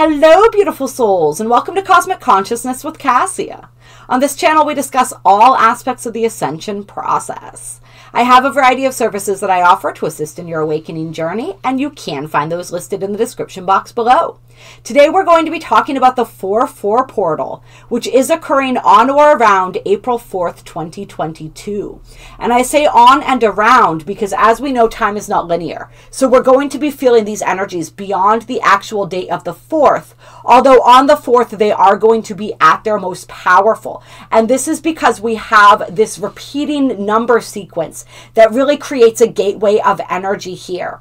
Hello, beautiful souls, and welcome to Cosmic Consciousness with Kassia. On this channel, we discuss all aspects of the Ascension process. I have a variety of services that I offer to assist in your awakening journey, and you can find those listed in the description box below. Today, we're going to be talking about the 4-4 portal, which is occurring on or around April 4th, 2022. And I say on and around because, as we know, time is not linear. So we're going to be feeling these energies beyond the actual date of the 4th, although on the 4th, they are going to be at their most powerful. And this is because we have this repeating number sequence that really creates a gateway of energy here.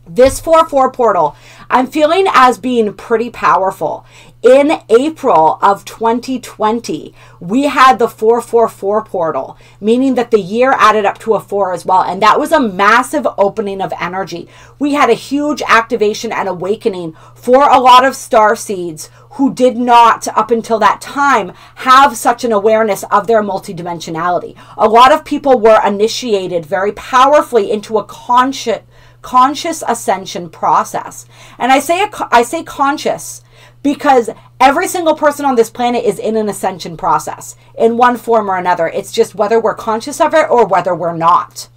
This 4-4 portal, I'm feeling as being pretty powerful. In April of 2020, we had the 4-4-4 portal, meaning that the year added up to a 4 as well. And that was a massive opening of energy. We had a huge activation and awakening for a lot of starseeds who did not, up until that time, have such an awareness of their multidimensionality. A lot of people were initiated very powerfully into a conscious ascension process. And I say conscious because every single person on this planet is in an ascension process in one form or another. It's just whether we're conscious of it or whether we're not.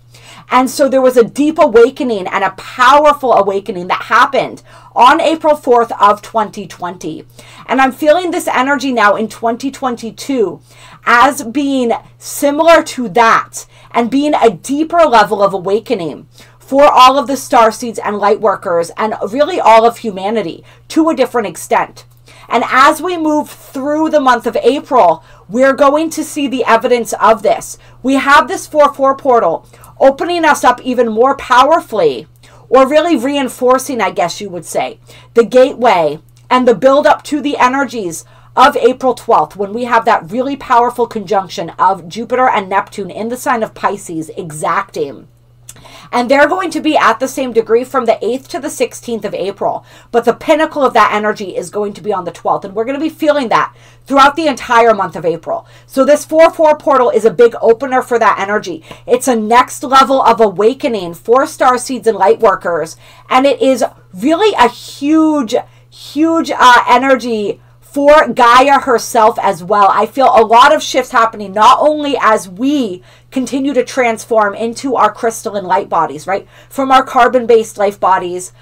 And so there was a deep awakening and a powerful awakening that happened on April 4th of 2020. And I'm feeling this energy now in 2022 as being similar to that and being a deeper level of awakening for all of the starseeds and lightworkers and really all of humanity to a different extent. And as we move through the month of April, we're going to see the evidence of this. We have this 4-4 portal opening us up even more powerfully, or really reinforcing, I guess you would say, the gateway and the build up to the energies of April 12th, when we have that really powerful conjunction of Jupiter and Neptune in the sign of Pisces exacting. And they're going to be at the same degree from the 8th to the 16th of April. But the pinnacle of that energy is going to be on the 12th. And we're going to be feeling that throughout the entire month of April. So this 4-4 portal is a big opener for that energy. It's a next level of awakening for starseeds and lightworkers. And it is really a huge energy for Gaia herself as well. I feel a lot of shifts happening, not only as we continue to transform into our crystalline light bodies, right? From our carbon-based light bodies,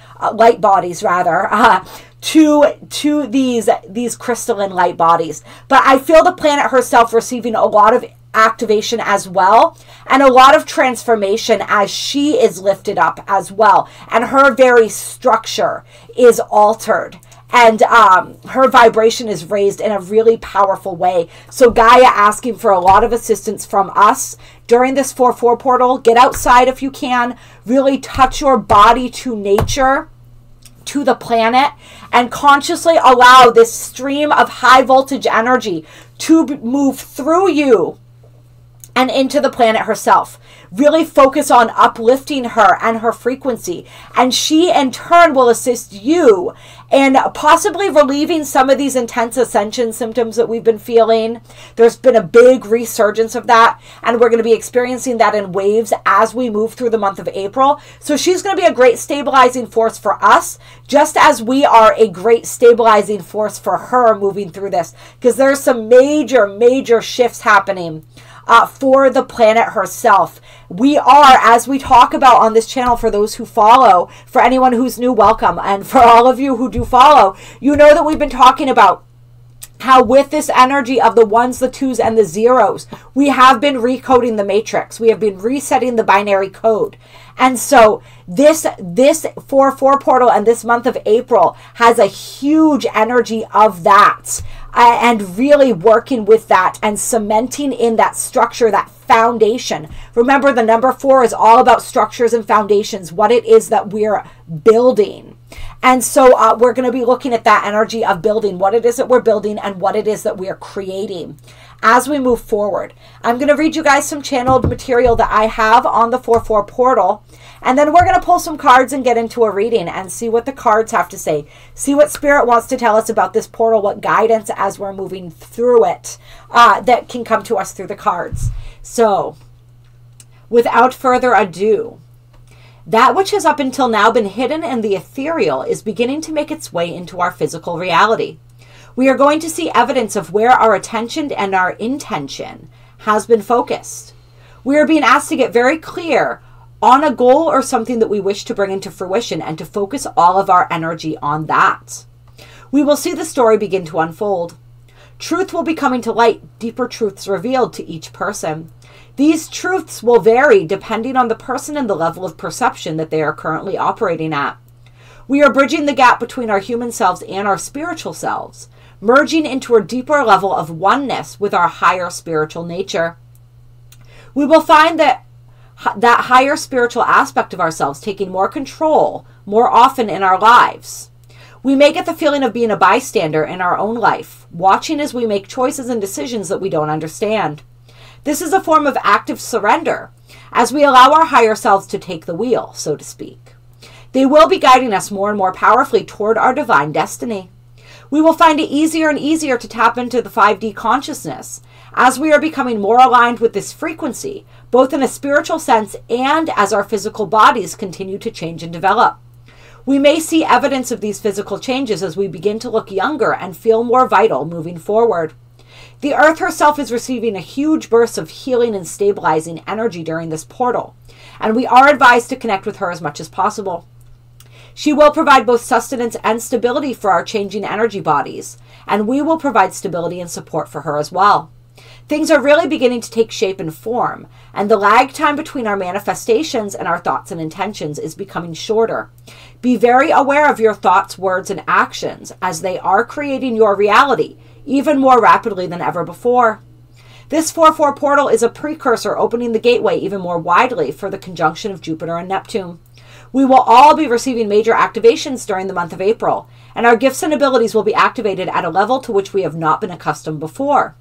to these crystalline light bodies. But I feel the planet herself receiving a lot of activation as well, and a lot of transformation as she is lifted up as well. And her very structure is altered. And her vibration is raised in a really powerful way. So Gaia asking for a lot of assistance from us during this 4-4 portal. Get outside if you can. Really touch your body to nature, to the planet, and consciously allow this stream of high voltage energy to move through you and into the planet herself. Really focus on uplifting her and her frequency. And she, in turn, will assist you in possibly relieving some of these intense ascension symptoms that we've been feeling. There's been a big resurgence of that, and we're going to be experiencing that in waves as we move through the month of April. So she's going to be a great stabilizing force for us, just as we are a great stabilizing force for her moving through this, because there's some major shifts happening for the planet herself. We are, as we talk about on this channel, for those who follow, for anyone who's new, welcome. And for all of you who do follow, you know that we've been talking about how with this energy of the 1s, the 2s, and the 0s, we have been recoding the matrix. We have been resetting the binary code. And so this 4-4 portal and this month of April has a huge energy of that. And really working with that and cementing in that structure, that foundation. Remember, the number 4 is all about structures and foundations, what it is that we're building. And so we're going to be looking at that energy of building, what it is that we're building and what it is that we are creating as we move forward. I'm going to read you guys some channeled material that I have on the 4-4 portal. And then we're going to pull some cards and get into a reading and see what the cards have to say. See what Spirit wants to tell us about this portal, what guidance as we're moving through it that can come to us through the cards. So, without further ado, That which has up until now been hidden in the ethereal is beginning to make its way into our physical reality. We are going to see evidence of where our attention and our intention has been focused. We are being asked to get very clear on a goal or something that we wish to bring into fruition and to focus all of our energy on that. We will see the story begin to unfold. Truth will be coming to light, deeper truths revealed to each person. These truths will vary depending on the person and the level of perception that they are currently operating at. We are bridging the gap between our human selves and our spiritual selves, merging into a deeper level of oneness with our higher spiritual nature. We will find that higher spiritual aspect of ourselves taking more control more often in our lives. We may get the feeling of being a bystander in our own life, watching as we make choices and decisions that we don't understand. This is a form of active surrender, as we allow our higher selves to take the wheel, so to speak. They will be guiding us more and more powerfully toward our divine destiny. We will find it easier and easier to tap into the 5D consciousness, as we are becoming more aligned with this frequency, both in a spiritual sense and as our physical bodies continue to change and develop. We may see evidence of these physical changes as we begin to look younger and feel more vital moving forward. The Earth herself is receiving a huge burst of healing and stabilizing energy during this portal, and we are advised to connect with her as much as possible. She will provide both sustenance and stability for our changing energy bodies, and we will provide stability and support for her as well. Things are really beginning to take shape and form, and the lag time between our manifestations and our thoughts and intentions is becoming shorter. Be very aware of your thoughts, words, and actions, as they are creating your reality even more rapidly than ever before. This 4/4 portal is a precursor opening the gateway even more widely for the conjunction of Jupiter and Neptune. We will all be receiving major activations during the month of April, and our gifts and abilities will be activated at a level to which we have not been accustomed before.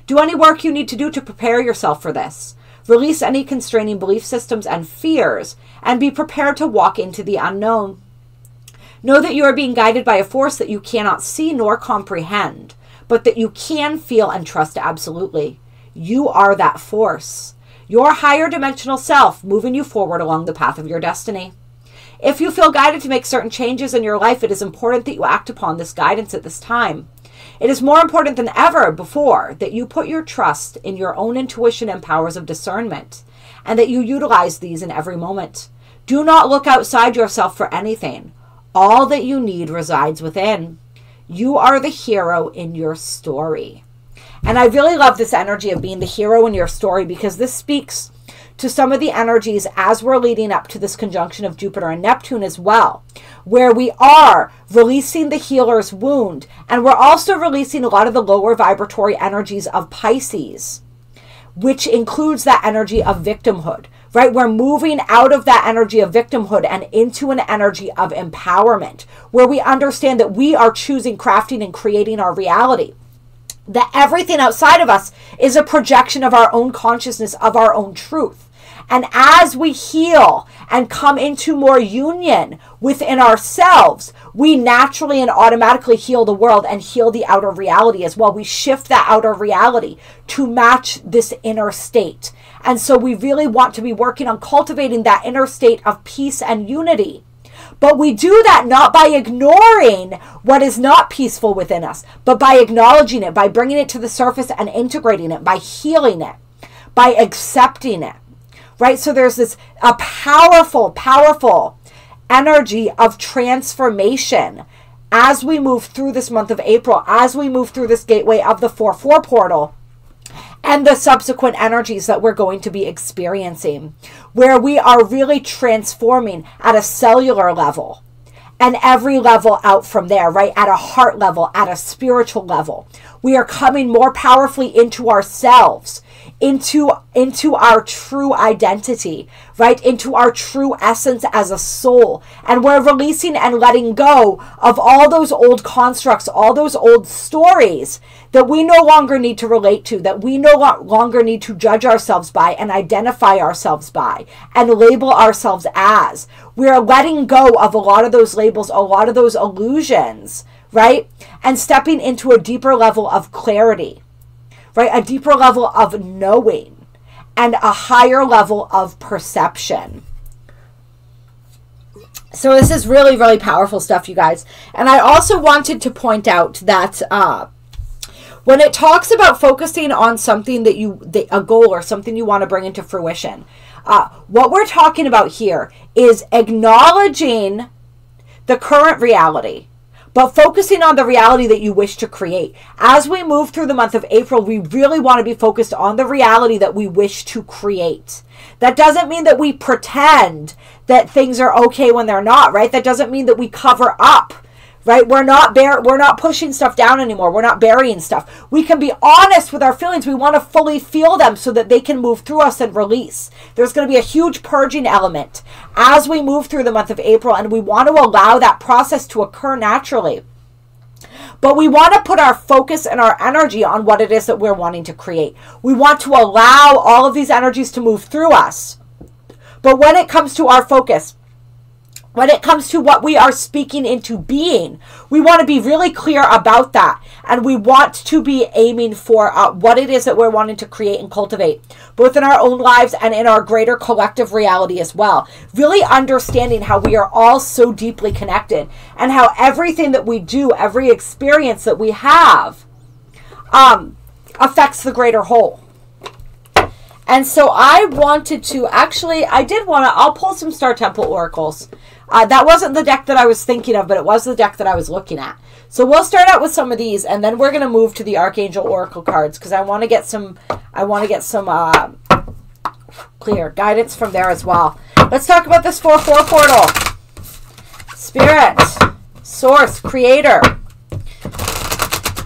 Do any work you need to do to prepare yourself for this. Release any constraining belief systems and fears, and be prepared to walk into the unknown. Know that you are being guided by a force that you cannot see nor comprehend, but that you can feel and trust absolutely. You are that force, your higher dimensional self moving you forward along the path of your destiny. If you feel guided to make certain changes in your life, it is important that you act upon this guidance at this time. It is more important than ever before that you put your trust in your own intuition and powers of discernment, and that you utilize these in every moment. Do not look outside yourself for anything. All that you need resides within. You are the hero in your story. And I really love this energy of being the hero in your story, because this speaks to some of the energies as we're leading up to this conjunction of Jupiter and Neptune as well, where we are releasing the healer's wound, and we're also releasing a lot of the lower vibratory energies of Pisces, which includes that energy of victimhood, right? We're moving out of that energy of victimhood and into an energy of empowerment, where we understand that we are choosing, crafting, and creating our reality. That everything outside of us is a projection of our own consciousness, of our own truth. And as we heal and come into more union within ourselves, we naturally and automatically heal the world and heal the outer reality as well. We shift that outer reality to match this inner state. And so we really want to be working on cultivating that inner state of peace and unity. But we do that not by ignoring what is not peaceful within us, but by acknowledging it, by bringing it to the surface and integrating it, by healing it, by accepting it, right? So there's this a powerful, powerful energy of transformation as we move through this month of April, as we move through this gateway of the 4/4 portal, and the subsequent energies that we're going to be experiencing, where we are really transforming at a cellular level and every level out from there, right? At a heart level, at a spiritual level. We are coming more powerfully into ourselves, into our true identity, right? Into our true essence as a soul. And we're releasing and letting go of all those old constructs, all those old stories that we no longer need to relate to, that we no longer need to judge ourselves by and identify ourselves by and label ourselves as. We're letting go of a lot of those labels, a lot of those illusions, right? And stepping into a deeper level of clarity, right? A deeper level of knowing and a higher level of perception. So this is really, really powerful stuff, you guys. And I also wanted to point out that when it talks about focusing on something that a goal or something you want to bring into fruition, what we're talking about here is acknowledging the current reality, but focusing on the reality that you wish to create. As we move through the month of April, we really want to be focused on the reality that we wish to create. That doesn't mean that we pretend that things are okay when they're not, right? That doesn't mean that we cover up, right? We're not pushing stuff down anymore. We're not burying stuff. We can be honest with our feelings. We want to fully feel them so that they can move through us and release. There's going to be a huge purging element as we move through the month of April, and we want to allow that process to occur naturally. But we want to put our focus and our energy on what it is that we're wanting to create. We want to allow all of these energies to move through us. But when it comes to our focus, when it comes to what we are speaking into being, we want to be really clear about that. And we want to be aiming for what it is that we're wanting to create and cultivate, both in our own lives and in our greater collective reality as well. Really understanding how we are all so deeply connected, and how everything that we do, every experience that we have, affects the greater whole. And so I wanted to, I'll pull some Star Temple Oracles. That wasn't the deck that I was thinking of, but it was the deck that I was looking at. So we'll start out with some of these, and then we're going to move to the Archangel Oracle cards, because I want to get some clear guidance from there as well. Let's talk about this 4/4 portal. Spirit, Source, Creator,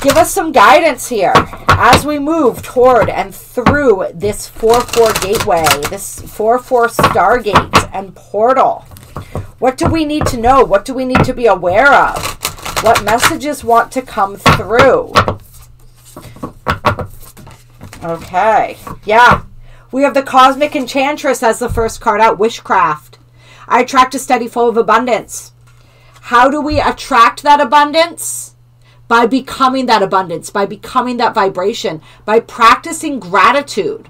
give us some guidance here as we move toward and through this 4/4 gateway, this 4/4 stargate and portal. What do we need to know? What do we need to be aware of? What messages want to come through? Okay. Yeah. We have the Cosmic Enchantress as the first card out. Witchcraft. I attract a steady flow of abundance. How do we attract that abundance? By becoming that abundance, by becoming that vibration, by practicing gratitude,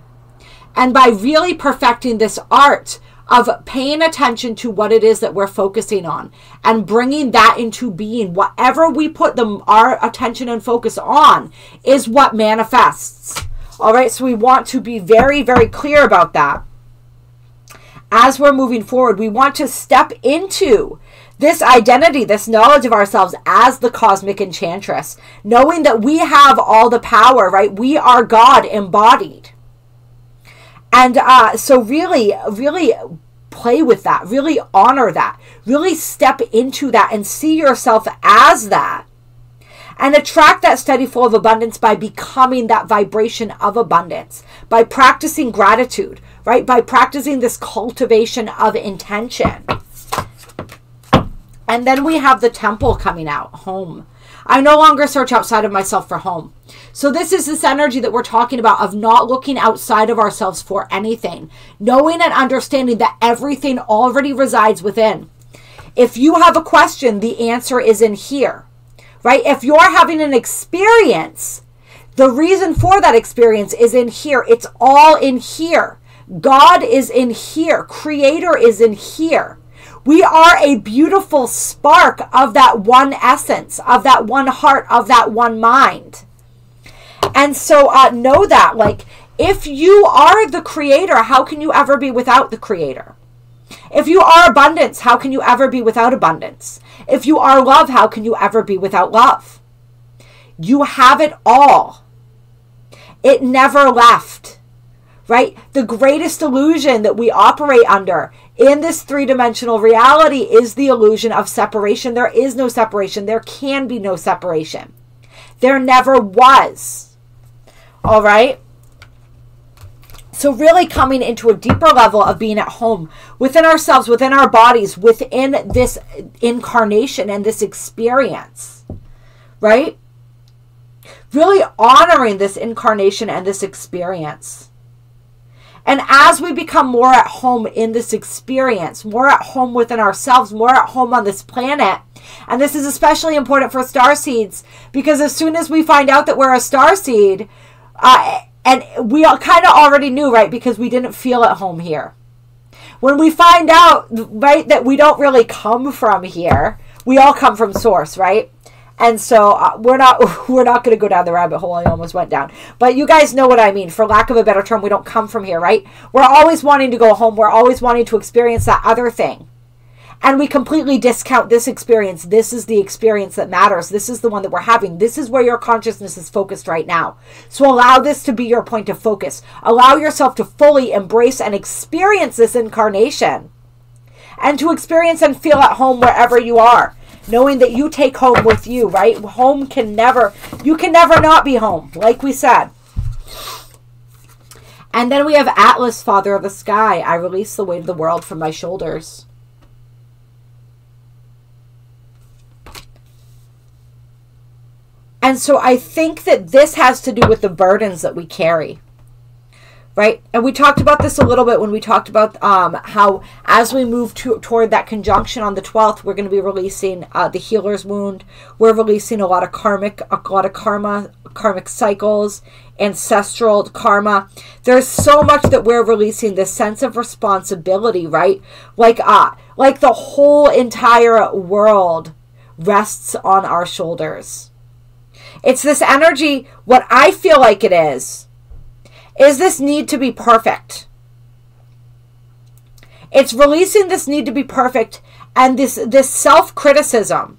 and by really perfecting this art of paying attention to what it is that we're focusing on and bringing that into being. Whatever we put our attention and focus on is what manifests. All right, so we want to be very, very clear about that. As we're moving forward, we want to step into this identity, this knowledge of ourselves as the Cosmic Enchantress, knowing that we have all the power, right? We are God embodied. And so really, really play with that, really honor that, really step into that and see yourself as that. And attract that steady flow of abundance by becoming that vibration of abundance, by practicing gratitude, right? By practicing this cultivation of intention. And then we have the Temple coming out, home. I no longer search outside of myself for home. So this is this energy that we're talking about of not looking outside of ourselves for anything. Knowing and understanding that everything already resides within. If you have a question, the answer is in here, right? If you're having an experience, the reason for that experience is in here. It's all in here. God is in here. Creator is in here. We are a beautiful spark of that one essence, of that one heart, of that one mind. And so know that, like, if you are the creator, how can you ever be without the creator? If you are abundance, how can you ever be without abundance? If you are love, how can you ever be without love? You have it all. It never left, right? The greatest illusion that we operate under in this three-dimensional reality is the illusion of separation. There is no separation. There can be no separation. There never was. All right? So really coming into a deeper level of being at home within ourselves, within our bodies, within this incarnation and this experience, right? Really honoring this incarnation and this experience. And as we become more at home in this experience, more at home within ourselves, more at home on this planet, and this is especially important for starseeds, because as soon as we find out that we're a starseed, and we all kind of already knew, right, because we didn't feel at home here. When we find out, right, that we don't really come from here, we all come from source, right? And so we're not going to go down the rabbit hole I almost went down. But you guys know what I mean. For lack of a better term, we don't come from here, right? We're always wanting to go home. We're always wanting to experience that other thing. And we completely discount this experience. This is the experience that matters. This is the one that we're having. This is where your consciousness is focused right now. So allow this to be your point of focus. Allow yourself to fully embrace and experience this incarnation. And to experience and feel at home wherever you are. Knowing that you take home with you, right? Home can never, you can never not be home, like we said. And then we have Atlas, Father of the Sky. I release the weight of the world from my shoulders. And so I think that this has to do with the burdens that we carry. Right? And we talked about this a little bit when we talked about how as we move toward that conjunction on the 12th, we're going to be releasing the healer's wound. We're releasing a lot of karmic cycles, ancestral karma. There's so much that we're releasing, this sense of responsibility, right? Like the whole entire world rests on our shoulders. It's this energy, what I feel like it is this need to be perfect. It's releasing this need to be perfect and this self-criticism,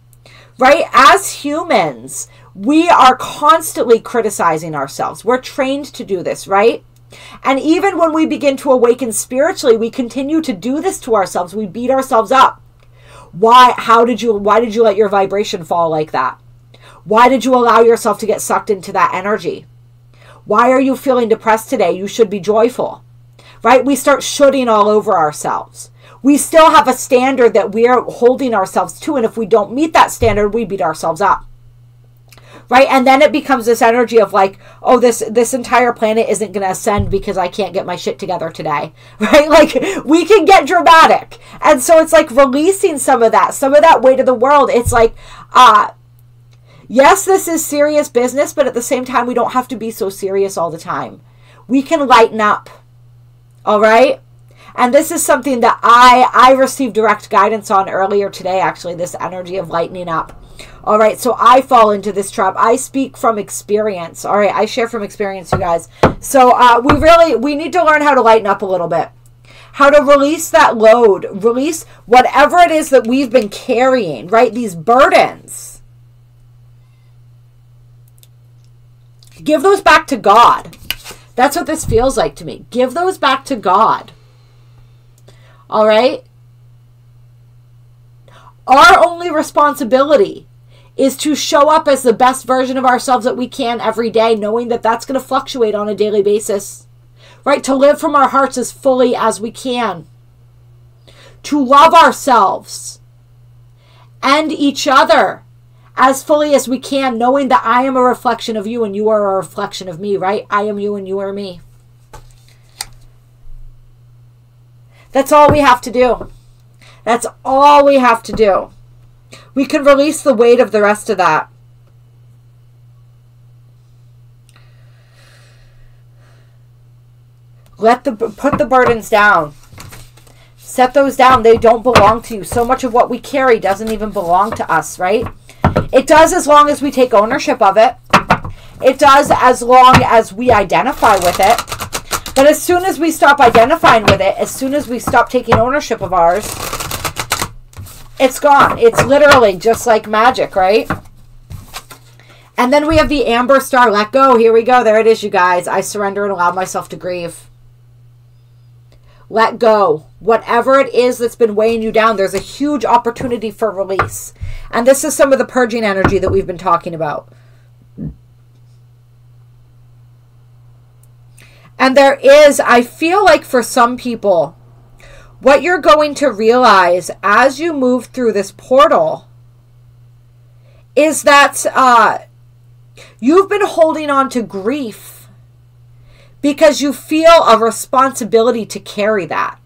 right? As humans, we are constantly criticizing ourselves. We're trained to do this, right? And even when we begin to awaken spiritually, we continue to do this to ourselves. We beat ourselves up. Why did you let your vibration fall like that? Why did you allow yourself to get sucked into that energy? Why are you feeling depressed today? You should be joyful, right? We start shooting all over ourselves. We still have a standard that we are holding ourselves to. And if we don't meet that standard, we beat ourselves up, right? And then it becomes this energy of like, oh, this entire planet isn't going to ascend because I can't get my shit together today, right? Like we can get dramatic. And so it's like releasing some of that weight of the world. It's like, yes, this is serious business, but at the same time, we don't have to be so serious all the time. We can lighten up, all right? And this is something that I received direct guidance on earlier today, actually, this energy of lightening up. All right, so I fall into this trap. I speak from experience, all right? I share from experience, you guys. So we need to learn how to lighten up a little bit. How to release that load, release whatever it is that we've been carrying, right? These burdens. Give those back to God. That's what this feels like to me. Give those back to God. All right? Our only responsibility is to show up as the best version of ourselves that we can every day, knowing that that's going to fluctuate on a daily basis. Right? To live from our hearts as fully as we can. To love ourselves and each other as fully as we can, knowing that I am a reflection of you and you are a reflection of me, right? I am you and you are me. That's all we have to do. That's all we have to do. We can release the weight of the rest of that. Put the burdens down. Set those down. They don't belong to you. So much of what we carry doesn't even belong to us, right? It does as long as we take ownership of it. It does as long as we identify with it. But as soon as we stop identifying with it, as soon as we stop taking ownership of ours, it's gone. It's literally just like magic, right? And then we have the Amber Star. Let go. Here we go. There it is, you guys. I surrender and allow myself to grieve. Let go. Whatever it is that's been weighing you down, there's a huge opportunity for release. And this is some of the purging energy that we've been talking about. And there is, I feel like for some people, what you're going to realize as you move through this portal is that you've been holding on to grief because you feel a responsibility to carry that.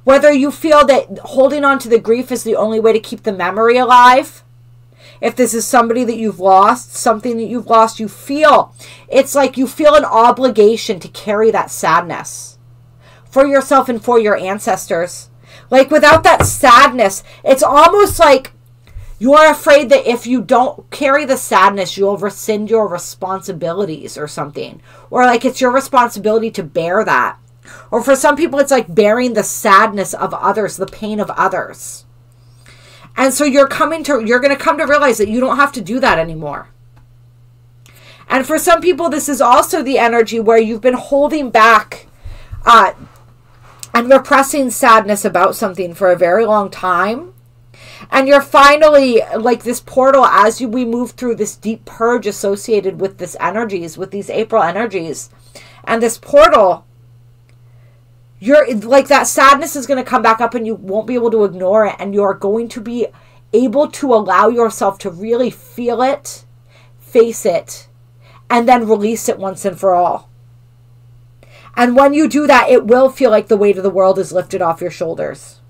Whether you feel that holding on to the grief is the only way to keep the memory alive. If this is somebody that you've lost, something that you've lost, it's like you feel an obligation to carry that sadness for yourself and for your ancestors. Like without that sadness, it's almost like you're afraid that if you don't carry the sadness, you'll rescind your responsibilities or something. Or like it's your responsibility to bear that. Or for some people, it's like bearing the sadness of others, the pain of others. And so you're going to come to realize that you don't have to do that anymore. And for some people, this is also the energy where you've been holding back and repressing sadness about something for a very long time. And you're finally, like this portal, as we move through this deep purge associated with this energies, with these April energies, and this portal, you're like that sadness is going to come back up and you won't be able to ignore it. And you're going to be able to allow yourself to really feel it, face it, and then release it once and for all. And when you do that, it will feel like the weight of the world is lifted off your shoulders.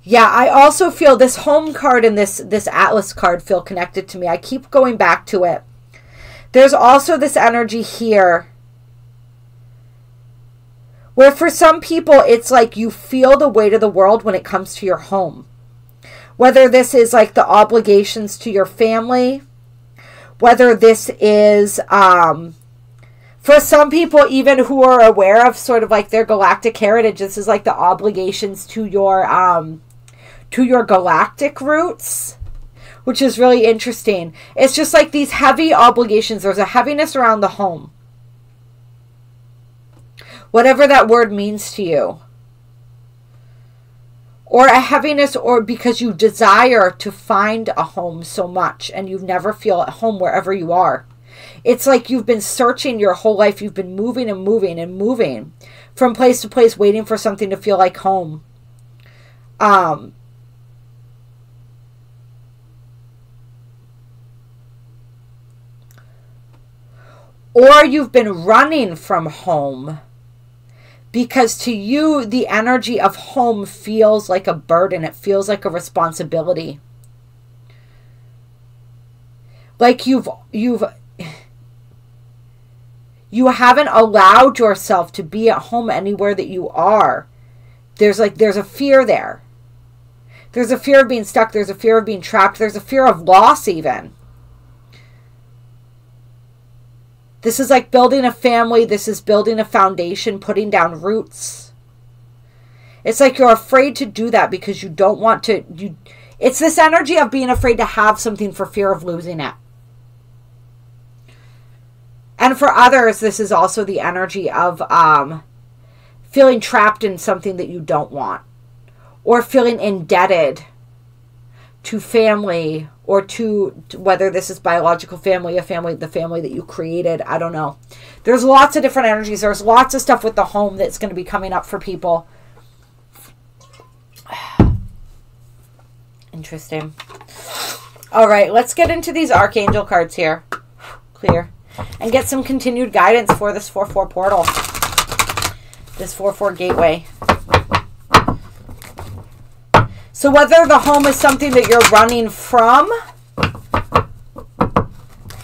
Yeah, I also feel this home card and this Atlas card feel connected to me. I keep going back to it. There's also this energy here where for some people, it's like you feel the weight of the world when it comes to your home. Whether this is like the obligations to your family, whether this is, for some people even who are aware of sort of like their galactic heritage, this is like the obligations to your galactic roots, which is really interesting. It's just like these heavy obligations. There's a heaviness around the home. Whatever that word means to you. Or a heaviness, or because you desire to find a home so much and you never feel at home wherever you are. It's like you've been searching your whole life. You've been moving and moving and moving from place to place, waiting for something to feel like home. Or you've been running from home because to you, the energy of home feels like a burden. It feels like a responsibility. Like you haven't allowed yourself to be at home anywhere that you are. There's a fear there. There's a fear of being stuck. There's a fear of being trapped. There's a fear of loss even. This is like building a family. This is building a foundation, putting down roots. It's like you're afraid to do that because you don't want to. It's this energy of being afraid to have something for fear of losing it. And for others, this is also the energy of feeling trapped in something that you don't want. Or feeling indebted to family, or to whether this is biological family, the family that you created. I don't know. There's lots of different energies. There's lots of stuff with the home that's going to be coming up for people. Interesting. All right, let's get into these Archangel cards here. Clear. And get some continued guidance for this 4-4 portal. This 4-4 gateway. So whether the home is something that you're running from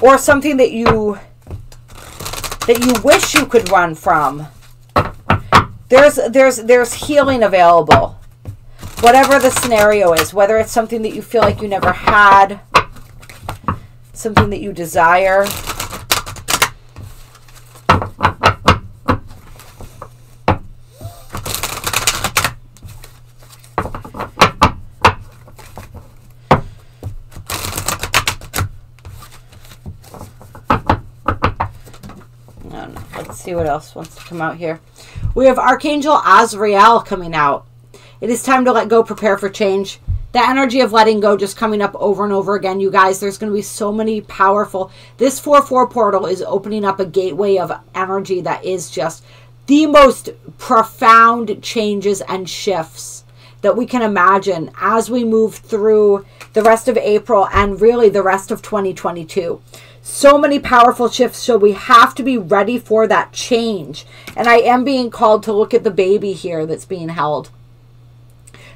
or something that you wish you could run from, there's healing available. Whatever the scenario is, whether it's something that you feel like you never had, something that you desire. See what else wants to come out here. We have Archangel Zariel coming out. It is time to let go, prepare for change. The energy of letting go just coming up over and over again, you guys. There's going to be so many powerful... This 4-4 portal is opening up a gateway of energy that is just the most profound changes and shifts that we can imagine as we move through the rest of April and really the rest of 2022. So many powerful shifts, so we have to be ready for that change. And I am being called to look at the baby here that's being held.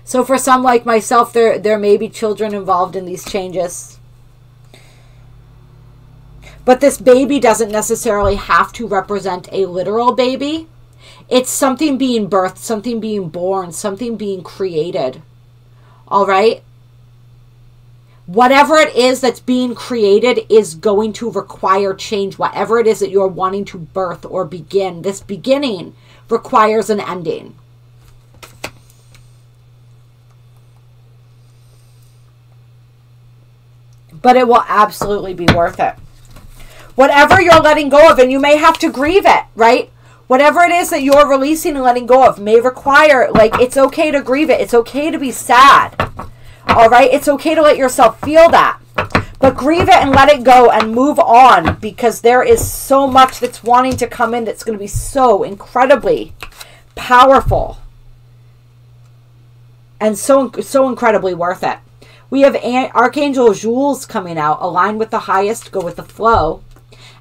So for some like myself, there may be children involved in these changes. But this baby doesn't necessarily have to represent a literal baby. It's something being birthed, something being born, something being created. All right? Whatever it is that's being created is going to require change. Whatever it is that you're wanting to birth or begin, this beginning requires an ending. But it will absolutely be worth it. Whatever you're letting go of, and you may have to grieve it, right? Whatever it is that you're releasing and letting go of may require, like, it's okay to grieve it. It's okay to be sad. All right? It's okay to let yourself feel that. But grieve it and let it go and move on, because there is so much that's wanting to come in that's going to be so incredibly powerful and so incredibly worth it. We have Archangel Jules coming out, align with the highest, go with the flow.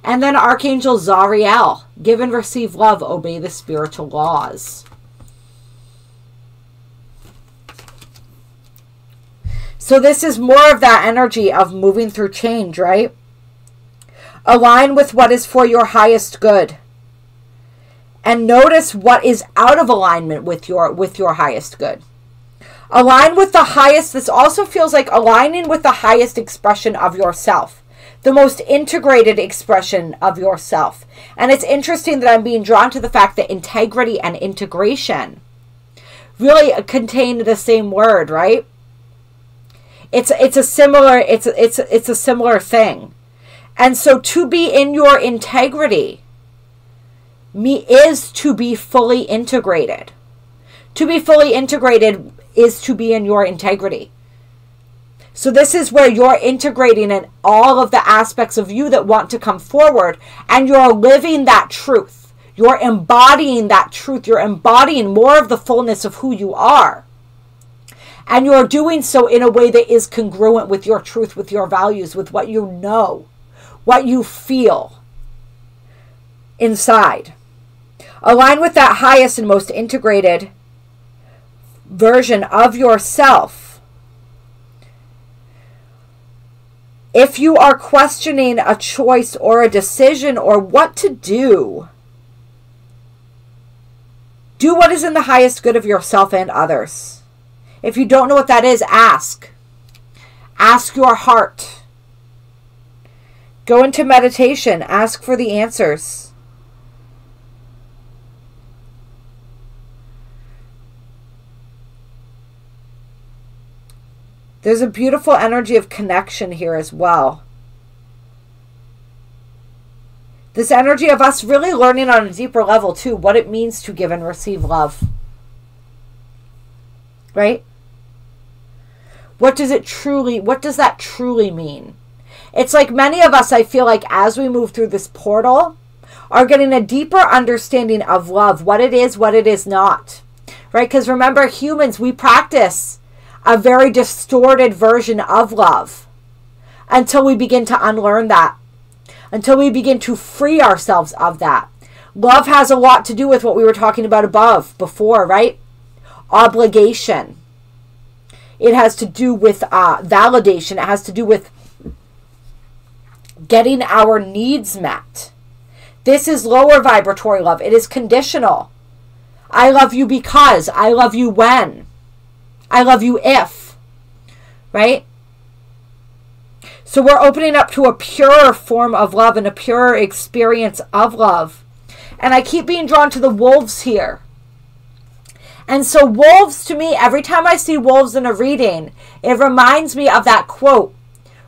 And then Archangel Zariel, give and receive love, obey the spiritual laws. So this is more of that energy of moving through change, right? Align with what is for your highest good. And notice what is out of alignment with your highest good. Align with the highest. This also feels like aligning with the highest expression of yourself. The most integrated expression of yourself. And it's interesting that I'm being drawn to the fact that integrity and integration really contain the same word, right? It's a similar thing. And so to be in your integrity is to be fully integrated. To be fully integrated is to be in your integrity. So this is where you're integrating in all of the aspects of you that want to come forward, and you're living that truth. You're embodying that truth. You're embodying more of the fullness of who you are. And you're doing so in a way that is congruent with your truth, with your values, with what you know, what you feel inside. Align with that highest and most integrated version of yourself. If you are questioning a choice or a decision or what to do what is in the highest good of yourself and others. If you don't know what that is, ask. Ask your heart. Go into meditation. Ask for the answers. There's a beautiful energy of connection here as well. This energy of us really learning on a deeper level too what it means to give and receive love. Right? What does that truly mean? It's like many of us, I feel like, as we move through this portal, are getting a deeper understanding of love, what it is not. Right? Because remember, humans, we practice a very distorted version of love until we begin to unlearn that, until we begin to free ourselves of that. Love has a lot to do with what we were talking about before, right? Obligation. It has to do with validation. It has to do with getting our needs met. This is lower vibratory love. It is conditional. I love you because. I love you when. I love you if. Right? So we're opening up to a purer form of love and a purer experience of love. And I keep being drawn to the wolves here. And so wolves, to me, every time I see wolves in a reading, it reminds me of that quote,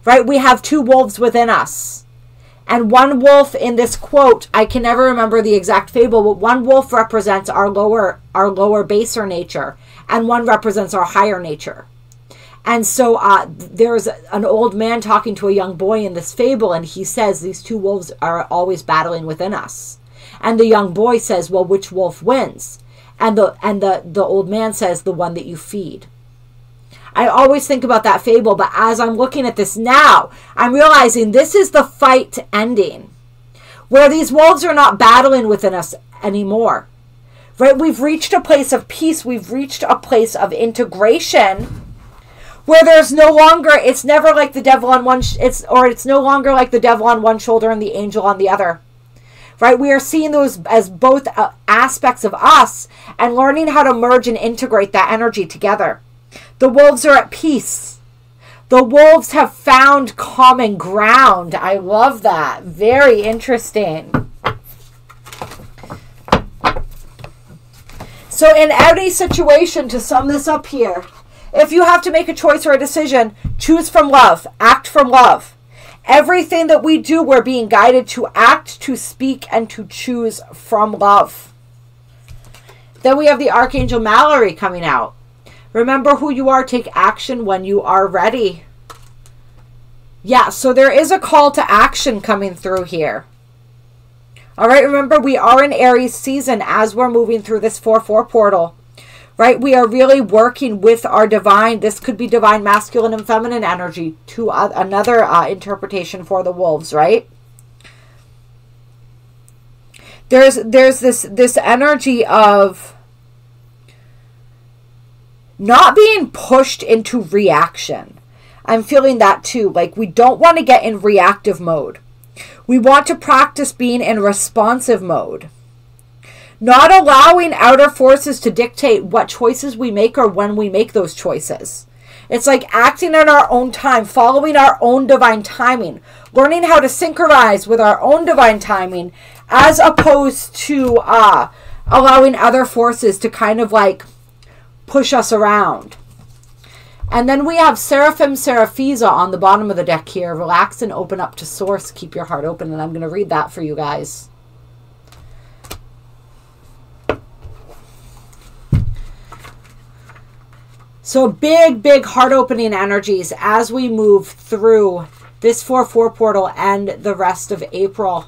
right? We have two wolves within us. And one wolf in this quote, I can never remember the exact fable, but one wolf represents our lower baser nature, and one represents our higher nature. And so there's an old man talking to a young boy in this fable, and he says these two wolves are always battling within us. And the young boy says, well, which wolf wins? And the old man says, the one that you feed. I always think about that fable, but as I'm looking at this now, I'm realizing this is the fight ending, where these wolves are not battling within us anymore. Right? We've reached a place of peace. We've reached a place of integration where there's no longer, it's never like the devil on one, it's no longer like the devil on one shoulder and the angel on the other. Right? We are seeing those as both aspects of us and learning how to merge and integrate that energy together. The wolves are at peace. The wolves have found common ground. I love that. Very interesting. So in any situation, to sum this up here, if you have to make a choice or a decision, choose from love. Act from love. Everything that we do, we're being guided to act, to speak, and to choose from love. Then we have the Archangel Mallory coming out. Remember who you are. Take action when you are ready. Yeah, so there is a call to action coming through here. All right, remember, we are in Aries season as we're moving through this 4/4 portal. Right, we are really working with our divine. This could be divine masculine and feminine energy to another interpretation for the wolves, right? There's this energy of not being pushed into reaction. I'm feeling that too. Like, we don't want to get in reactive mode. We want to practice being in responsive mode. Not allowing outer forces to dictate what choices we make or when we make those choices. It's like acting in our own time, following our own divine timing, learning how to synchronize with our own divine timing, as opposed to allowing other forces to kind of like push us around. And then we have Seraphim Seraphiza on the bottom of the deck here. Relax and open up to source. Keep your heart open. And I'm going to read that for you guys. So big, big heart-opening energies as we move through this 4/4 portal and the rest of April.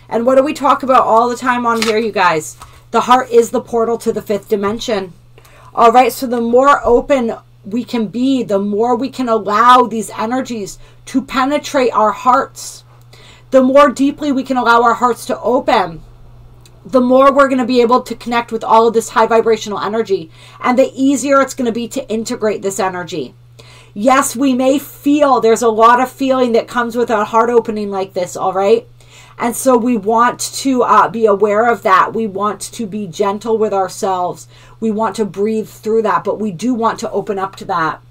And what do we talk about all the time on here, you guys? The heart is the portal to the 5th dimension. All right, so the more open we can be, the more we can allow these energies to penetrate our hearts. The more deeply we can allow our hearts to open, the more we're going to be able to connect with all of this high vibrational energy, and the easier it's going to be to integrate this energy. Yes, we may feel, there's a lot of feeling that comes with a heart opening like this, all right? And so we want to be aware of that. We want to be gentle with ourselves. We want to breathe through that, but we do want to open up to that.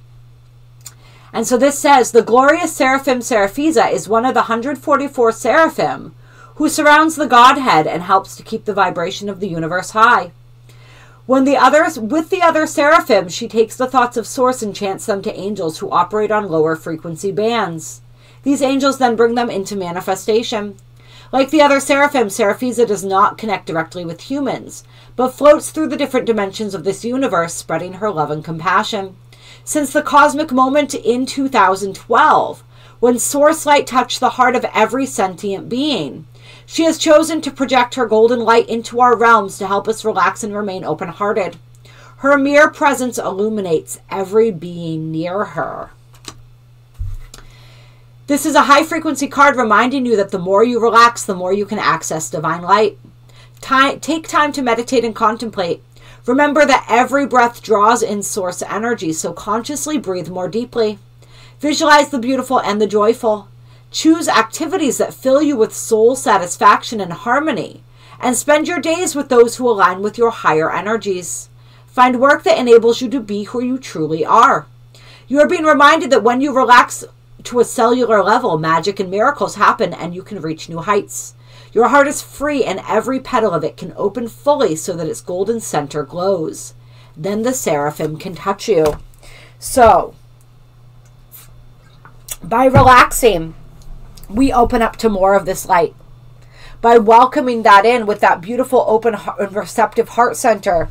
And so this says, the glorious Seraphim Seraphiza is one of the 144 seraphim who surrounds the Godhead and helps to keep the vibration of the universe high. With the other seraphim, she takes the thoughts of Source and chants them to angels who operate on lower frequency bands. These angels then bring them into manifestation. Like the other seraphim, Seraphiza does not connect directly with humans, but floats through the different dimensions of this universe, spreading her love and compassion. Since the cosmic moment in 2012, when Source Light touched the heart of every sentient being, she has chosen to project her golden light into our realms to help us relax and remain open-hearted. Her mere presence illuminates every being near her. This is a high-frequency card reminding you that the more you relax, the more you can access divine light. Take time to meditate and contemplate. Remember that every breath draws in source energy, so consciously breathe more deeply. Visualize the beautiful and the joyful. Choose activities that fill you with soul satisfaction and harmony, and spend your days with those who align with your higher energies. Find work that enables you to be who you truly are. You are being reminded that when you relax to a cellular level, magic and miracles happen and you can reach new heights. Your heart is free and every petal of it can open fully so that its golden center glows. Then the seraphim can touch you. So, by relaxing, we open up to more of this light. By welcoming that in with that beautiful, open, and receptive heart center,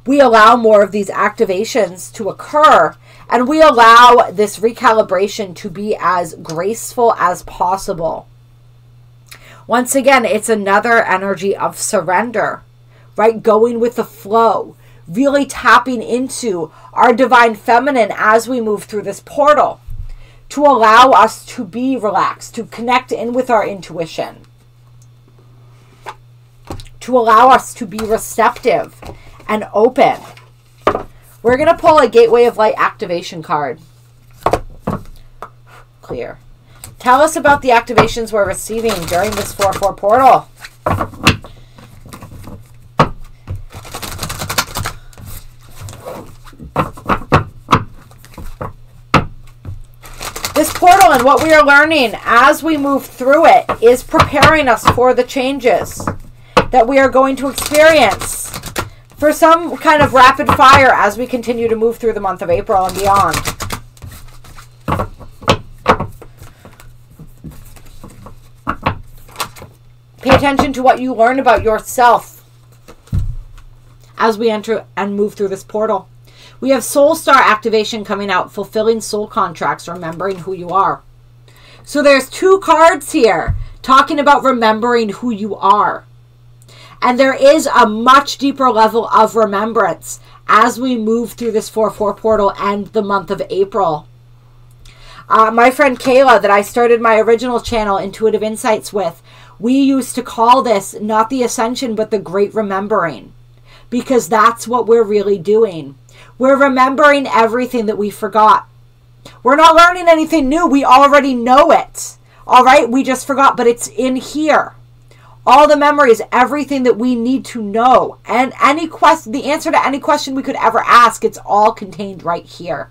we allow more of these activations to occur, and we allow this recalibration to be as graceful as possible. Once again, it's another energy of surrender, right? Going with the flow, really tapping into our divine feminine as we move through this portal, to allow us to be relaxed, to connect in with our intuition, to allow us to be receptive and open. We're going to pull a Gateway of Light activation card. clear. Tell us about the activations we're receiving during this 4-4 portal. This portal and what we are learning as we move through it is preparing us for the changes that we are going to experience for some kind of rapid fire as we continue to move through the month of April and beyond. Pay attention to what you learn about yourself as we enter and move through this portal. We have Soul Star activation coming out, fulfilling soul contracts, remembering who you are. So there's 2 cards here talking about remembering who you are. And there is a much deeper level of remembrance as we move through this 4-4 portal and the month of April. My friend Kayla, that I started my original channel, Intuitive Insights, with, we used to call this not the Ascension, but the Great Remembering. Because that's what we're really doing. We're remembering everything that we forgot. We're not learning anything new. We already know it. All right? We just forgot, but it's in here. All the memories, everything that we need to know. And any question, the answer to any question we could ever ask, it's all contained right here.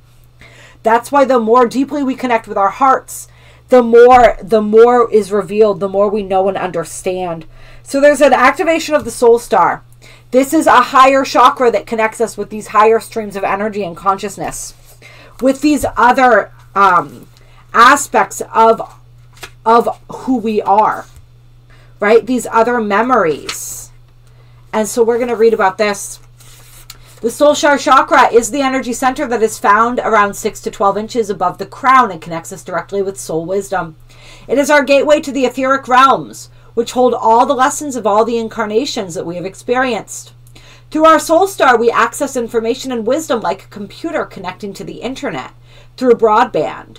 That's why the more deeply we connect with our hearts, the more is revealed, the more we know and understand. So there's an activation of the Soul Star. This is a higher chakra that connects us with these higher streams of energy and consciousness, with these other aspects of who we are, right? These other memories. And so we're going to read about this. The Soul Star chakra is the energy center that is found around 6 to 12 inches above the crown and connects us directly with soul wisdom. It is our gateway to the etheric realms, which hold all the lessons of all the incarnations that we have experienced. Through our Soul Star, we access information and wisdom like a computer connecting to the internet through broadband.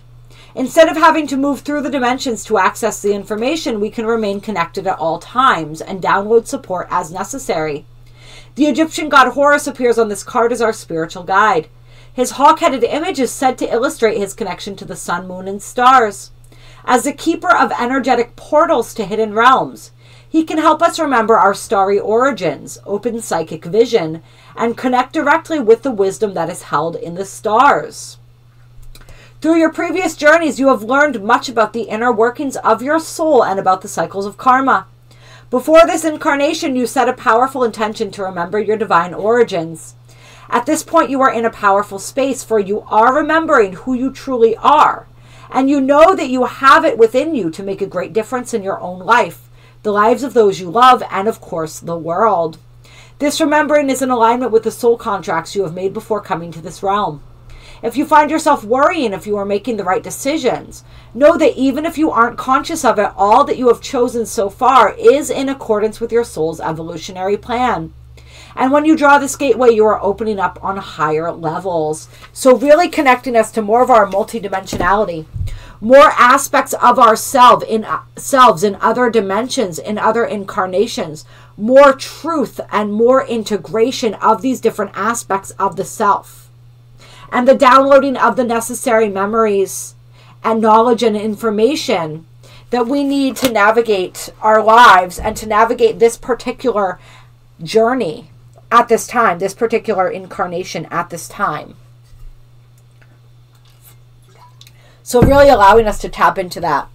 Instead of having to move through the dimensions to access the information, we can remain connected at all times and download support as necessary. The Egyptian god Horus appears on this card as our spiritual guide. His hawk-headed image is said to illustrate his connection to the sun, moon, and stars. As the keeper of energetic portals to hidden realms, he can help us remember our starry origins, open psychic vision, and connect directly with the wisdom that is held in the stars. Through your previous journeys, you have learned much about the inner workings of your soul and about the cycles of karma. Before this incarnation, you set a powerful intention to remember your divine origins. At this point, you are in a powerful space, for you are remembering who you truly are. And you know that you have it within you to make a great difference in your own life, the lives of those you love, and of course, the world. This remembering is in alignment with the soul contracts you have made before coming to this realm. If you find yourself worrying if you are making the right decisions, know that even if you aren't conscious of it, all that you have chosen so far is in accordance with your soul's evolutionary plan. And when you draw this gateway, you are opening up on higher levels. So really connecting us to more of our multidimensionality, more aspects of ourselves in other dimensions, in other incarnations, more truth and more integration of these different aspects of the self. And the downloading of the necessary memories and knowledge and information that we need to navigate our lives and to navigate this particular journey at this time, this particular incarnation at this time. So really allowing us to tap into that.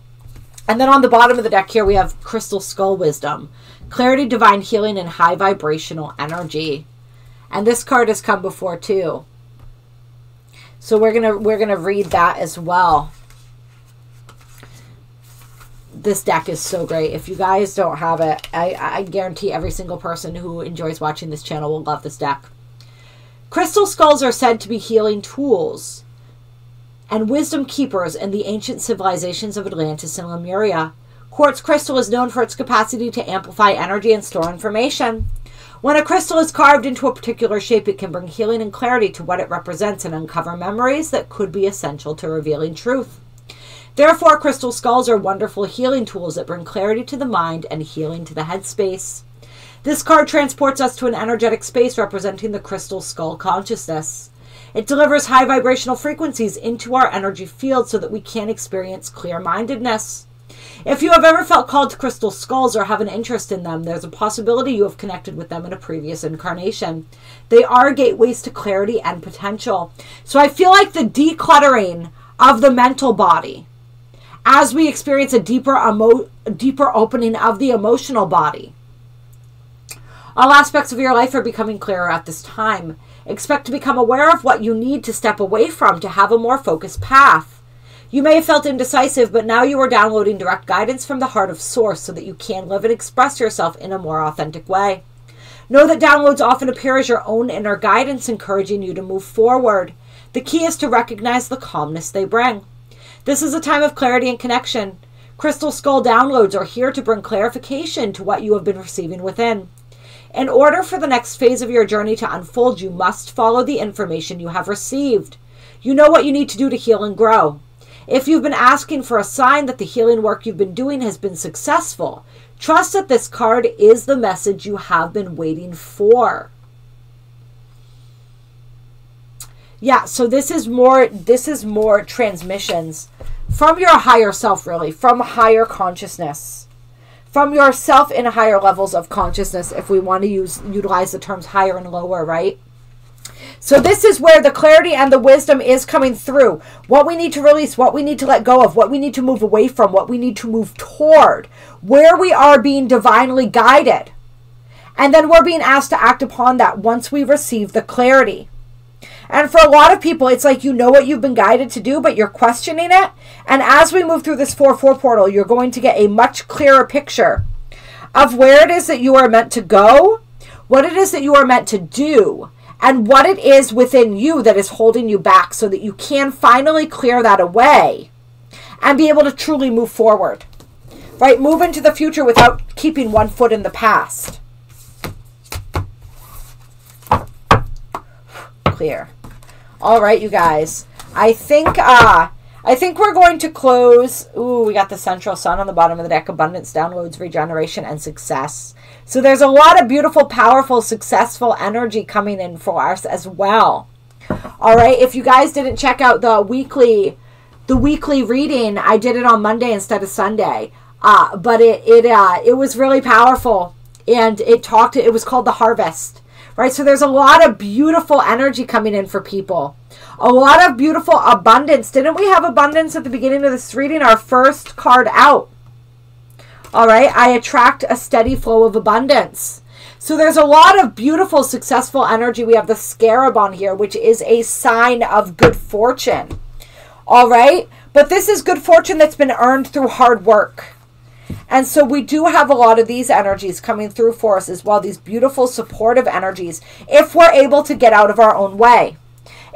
And then on the bottom of the deck here, we have Crystal Skull Wisdom, Clarity, Divine Healing, and High Vibrational Energy. And this card has come before too. So we're gonna read that as well. This deck is so great. If you guys don't have it, I guarantee every single person who enjoys watching this channel will love this deck. Crystal skulls are said to be healing tools and wisdom keepers in the ancient civilizations of Atlantis and Lemuria. Quartz crystal is known for its capacity to amplify energy and store information. When a crystal is carved into a particular shape, it can bring healing and clarity to what it represents and uncover memories that could be essential to revealing truth. Therefore, crystal skulls are wonderful healing tools that bring clarity to the mind and healing to the headspace. This card transports us to an energetic space representing the crystal skull consciousness. It delivers high vibrational frequencies into our energy field so that we can experience clear-mindedness. If you have ever felt called to crystal skulls or have an interest in them, there's a possibility you have connected with them in a previous incarnation. They are gateways to clarity and potential. So I feel like the decluttering of the mental body, as we experience a deeper opening of the emotional body. All aspects of your life are becoming clearer at this time. Expect to become aware of what you need to step away from to have a more focused path. You may have felt indecisive, but now you are downloading direct guidance from the heart of Source so that you can live and express yourself in a more authentic way. Know that downloads often appear as your own inner guidance, encouraging you to move forward. The key is to recognize the calmness they bring. This is a time of clarity and connection. Crystal Skull downloads are here to bring clarification to what you have been receiving within. In order for the next phase of your journey to unfold, you must follow the information you have received. You know what you need to do to heal and grow. If you've been asking for a sign that the healing work you've been doing has been successful, trust that this card is the message you have been waiting for. Yeah, so this is more transmissions from your higher self, really, from higher consciousness, from yourself in higher levels of consciousness, if we want to utilize the terms higher and lower, right? So this is where the clarity and the wisdom is coming through. What we need to release, what we need to let go of, what we need to move away from, what we need to move toward, where we are being divinely guided. And then we're being asked to act upon that once we receive the clarity. And for a lot of people, it's like you know what you've been guided to do, but you're questioning it. And as we move through this 4-4 portal, you're going to get a much clearer picture of where it is that you are meant to go, what it is that you are meant to do, and what it is within you that is holding you back so that you can finally clear that away and be able to truly move forward, right? Move into the future without keeping one foot in the past. Clear. All right, you guys. I think we're going to close. Ooh, we got the central sun on the bottom of the deck. Abundance, downloads, regeneration, and success. So there's a lot of beautiful, powerful, successful energy coming in for us as well. All right. If you guys didn't check out the weekly reading, I did it on Monday instead of Sunday. But it was really powerful, and it was called The Harvest. Right, so there's a lot of beautiful energy coming in for people. A lot of beautiful abundance. Didn't we have abundance at the beginning of this reading? Our first card out. All right, I attract a steady flow of abundance. So there's a lot of beautiful, successful energy. We have the scarab on here, which is a sign of good fortune. All right, but this is good fortune that's been earned through hard work. And so we do have a lot of these energies coming through for us as well, these beautiful supportive energies, if we're able to get out of our own way,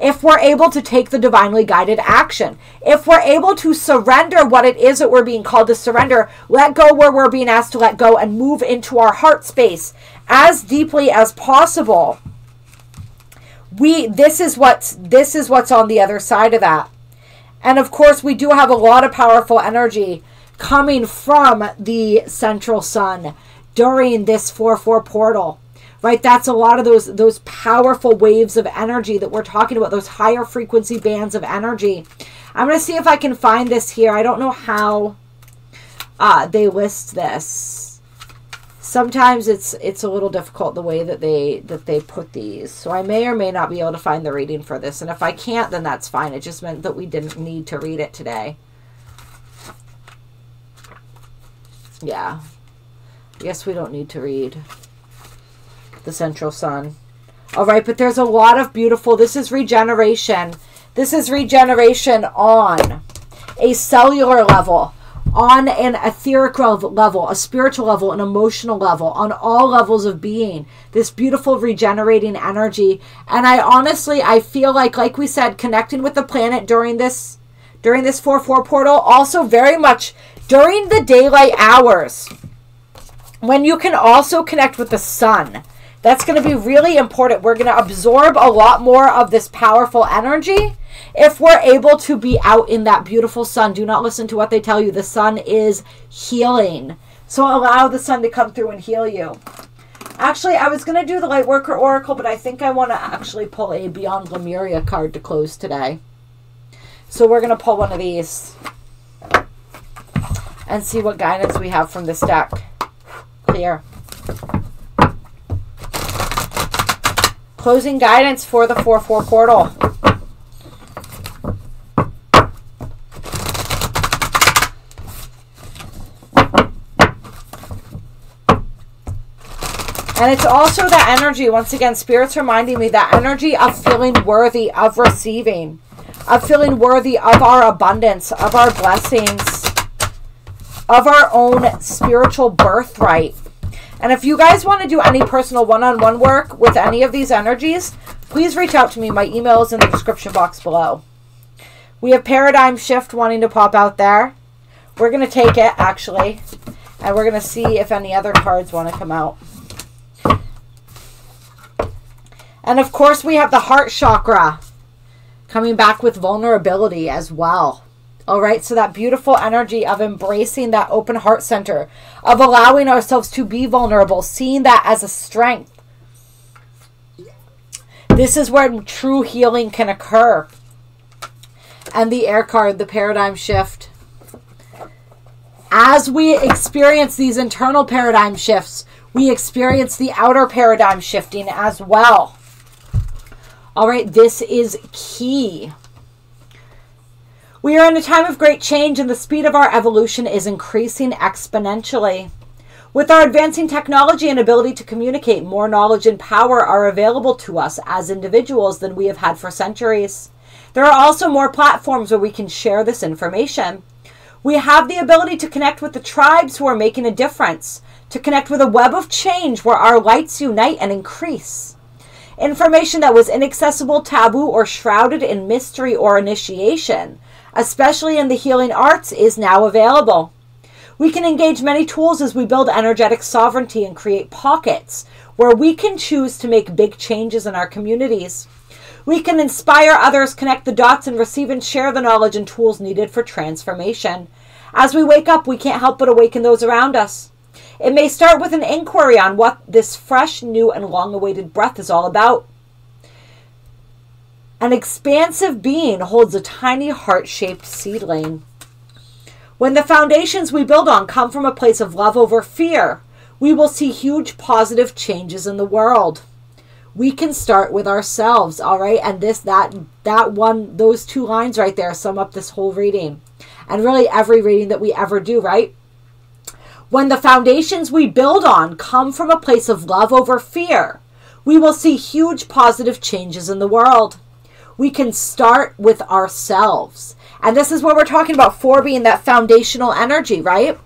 if we're able to take the divinely guided action, if we're able to surrender what it is that we're being called to surrender, let go where we're being asked to let go, and move into our heart space as deeply as possible. This is what's on the other side of that. And of course, we do have a lot of powerful energy coming from the central sun during this 4-4 portal, right? That's a lot of those powerful waves of energy that we're talking about, those higher frequency bands of energy. I'm going to see if I can find this here. I don't know how they list this. Sometimes it's a little difficult the way that they put these. So I may or may not be able to find the reading for this. And if I can't, then that's fine. It just meant that we didn't need to read it today. Yeah, I guess we don't need to read the central sun. All right, but there's a lot of beautiful, this is regeneration. This is regeneration on a cellular level, on an etheric level, a spiritual level, an emotional level, on all levels of being. This beautiful regenerating energy. And I feel like we said, connecting with the planet during this 4-4 portal, also very much during the daylight hours, when you can also connect with the sun. That's going to be really important. We're going to absorb a lot more of this powerful energy if we're able to be out in that beautiful sun. Do not listen to what they tell you. The sun is healing. So allow the sun to come through and heal you. Actually, I was going to do the Lightworker Oracle, but I think I want to actually pull a Beyond Lemuria card to close today. So we're going to pull one of these and see what guidance we have from this deck. Clear. Closing guidance for the 4-4 portal. And it's also that energy, once again, Spirit's reminding me, that energy of feeling worthy of receiving, of feeling worthy of our abundance, of our blessings, of our own spiritual birthright. And if you guys want to do any personal one-on-one work with any of these energies, please reach out to me. My email is in the description box below. We have Paradigm Shift wanting to pop out there. We're going to take it, actually, and we're going to see if any other cards want to come out. And of course, we have the heart chakra coming back with vulnerability as well. All right, so that beautiful energy of embracing that open heart center, of allowing ourselves to be vulnerable, seeing that as a strength. This is where true healing can occur. And the air card, the paradigm shift. As we experience these internal paradigm shifts, we experience the outer paradigm shifting as well. All right, this is key. We are in a time of great change, and the speed of our evolution is increasing exponentially. With our advancing technology and ability to communicate, more knowledge and power are available to us as individuals than we have had for centuries. There are also more platforms where we can share this information. We have the ability to connect with the tribes who are making a difference, to connect with a web of change where our lights unite and increase. Information that was inaccessible, taboo, or shrouded in mystery or initiation, especially in the healing arts, is now available. We can engage many tools as we build energetic sovereignty and create pockets where we can choose to make big changes in our communities. We can inspire others, connect the dots, and receive and share the knowledge and tools needed for transformation. As we wake up, we can't help but awaken those around us. It may start with an inquiry on what this fresh, new, and long-awaited breath is all about. An expansive being holds a tiny heart-shaped seedling. When the foundations we build on come from a place of love over fear, we will see huge positive changes in the world. We can start with ourselves, all right? And those two lines right there sum up this whole reading. And really every reading that we ever do, right? When the foundations we build on come from a place of love over fear, we will see huge positive changes in the world. We can start with ourselves. And this is what we're talking about, 4 being that foundational energy, right?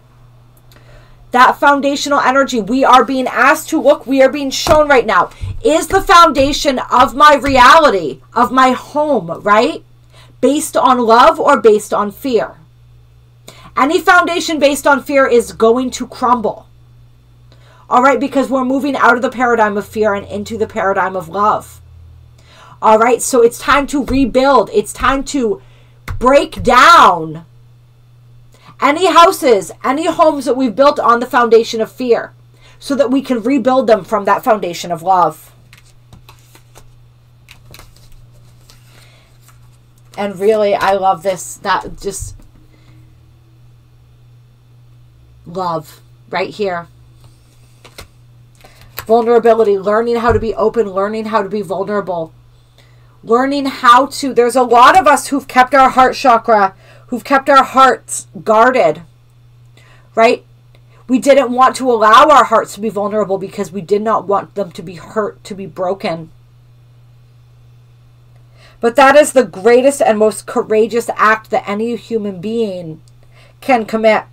That foundational energy, we are being asked to look, we are being shown right now, is the foundation of my reality, of my home, right? Based on love or based on fear? Any foundation based on fear is going to crumble. All right, because we're moving out of the paradigm of fear and into the paradigm of love. All right, so it's time to rebuild. It's time to break down any houses, any homes that we've built on the foundation of fear so that we can rebuild them from that foundation of love. And really, I love this, that just love right here. Vulnerability, learning how to be open, learning how to be vulnerable, learning how to, there's a lot of us who've kept our heart chakra, who've kept our hearts guarded, right? We didn't want to allow our hearts to be vulnerable because we did not want them to be hurt, to be broken. But that is the greatest and most courageous act that any human being can commit.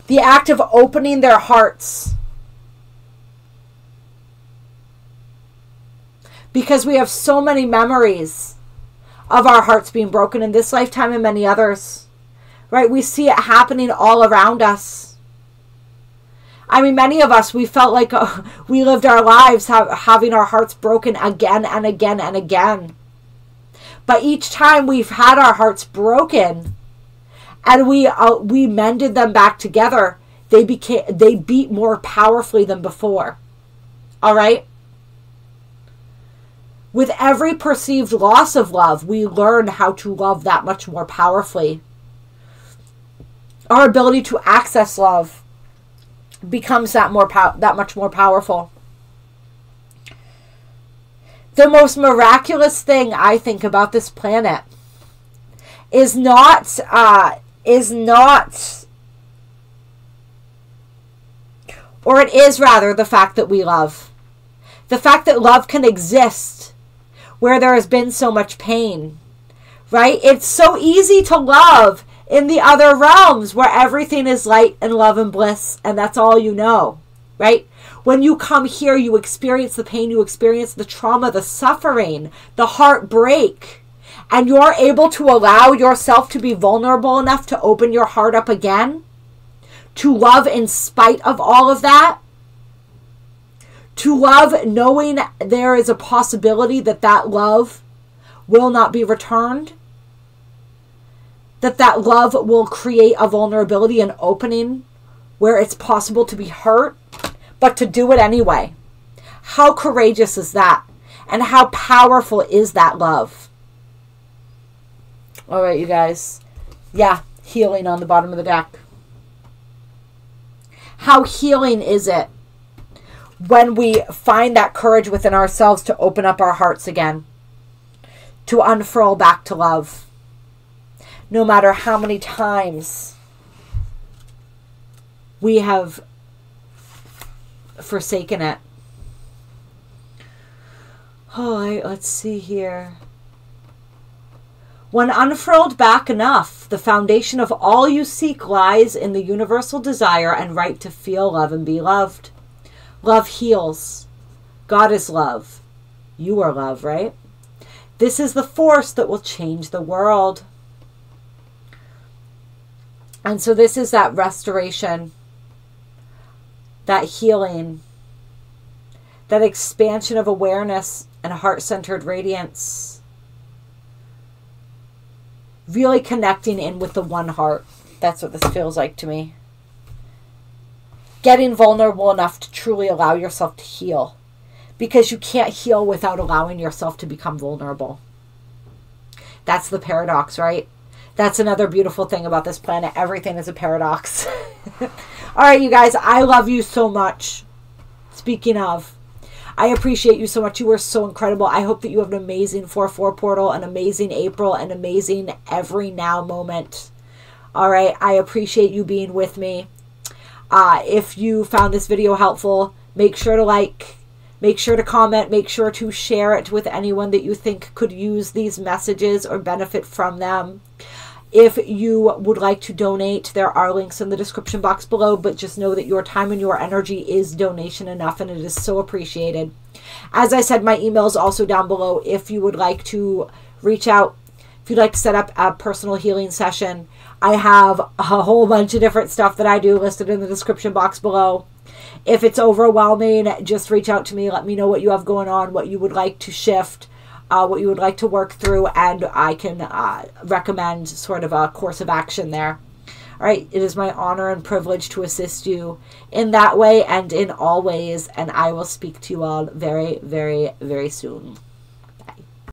The act of opening their hearts. Because we have so many memories of our hearts being broken in this lifetime and many others. Right? We see it happening all around us. I mean, many of us, we felt like we lived our lives having our hearts broken again and again and again. But each time we've had our hearts broken and we mended them back together, they beat more powerfully than before. All right? With every perceived loss of love, we learn how to love that much more powerfully. Our ability to access love becomes that much more powerful. The most miraculous thing I think about this planet is not, or it is rather, the fact that we love. The fact that love can exist where there has been so much pain, right? It's so easy to love in the other realms where everything is light and love and bliss, and that's all you know, right? When you come here, you experience the pain, you experience the trauma, the suffering, the heartbreak, and you're able to allow yourself to be vulnerable enough to open your heart up again, to love in spite of all of that, to love knowing there is a possibility that that love will not be returned, that love will create a vulnerability, an opening where it's possible to be hurt, but to do it anyway. How courageous is that? And how powerful is that love? All right, you guys. Yeah, healing on the bottom of the deck. How healing is it when we find that courage within ourselves to open up our hearts again, to unfurl back to love, no matter how many times we have forsaken it. All right, let's see here. When unfurled back enough, the foundation of all you seek lies in the universal desire and right to feel love and be loved. Love heals. God is love. You are love, right? This is the force that will change the world. And so this is that restoration, that healing, that expansion of awareness and heart-centered radiance. Really connecting in with the one heart. That's what this feels like to me. Getting vulnerable enough to truly allow yourself to heal. Because you can't heal without allowing yourself to become vulnerable. That's the paradox, right? That's another beautiful thing about this planet. Everything is a paradox. All right, you guys, I love you so much. Speaking of, I appreciate you so much. You are so incredible. I hope that you have an amazing 4/4 portal, an amazing April, an amazing every now moment. All right, I appreciate you being with me. If you found this video helpful, make sure to like, make sure to comment, make sure to share it with anyone that you think could use these messages or benefit from them. If you would like to donate, there are links in the description box below, but just know that your time and your energy is donation enough, and it is so appreciated. As I said, my email is also down below if you would like to reach out, if you'd like to set up a personal healing session. I have a whole bunch of different stuff that I do listed in the description box below. If it's overwhelming, just reach out to me. Let me know what you have going on, what you would like to shift, what you would like to work through, and I can recommend sort of a course of action there. All right, it is my honor and privilege to assist you in that way and in all ways, and I will speak to you all very, very, very soon.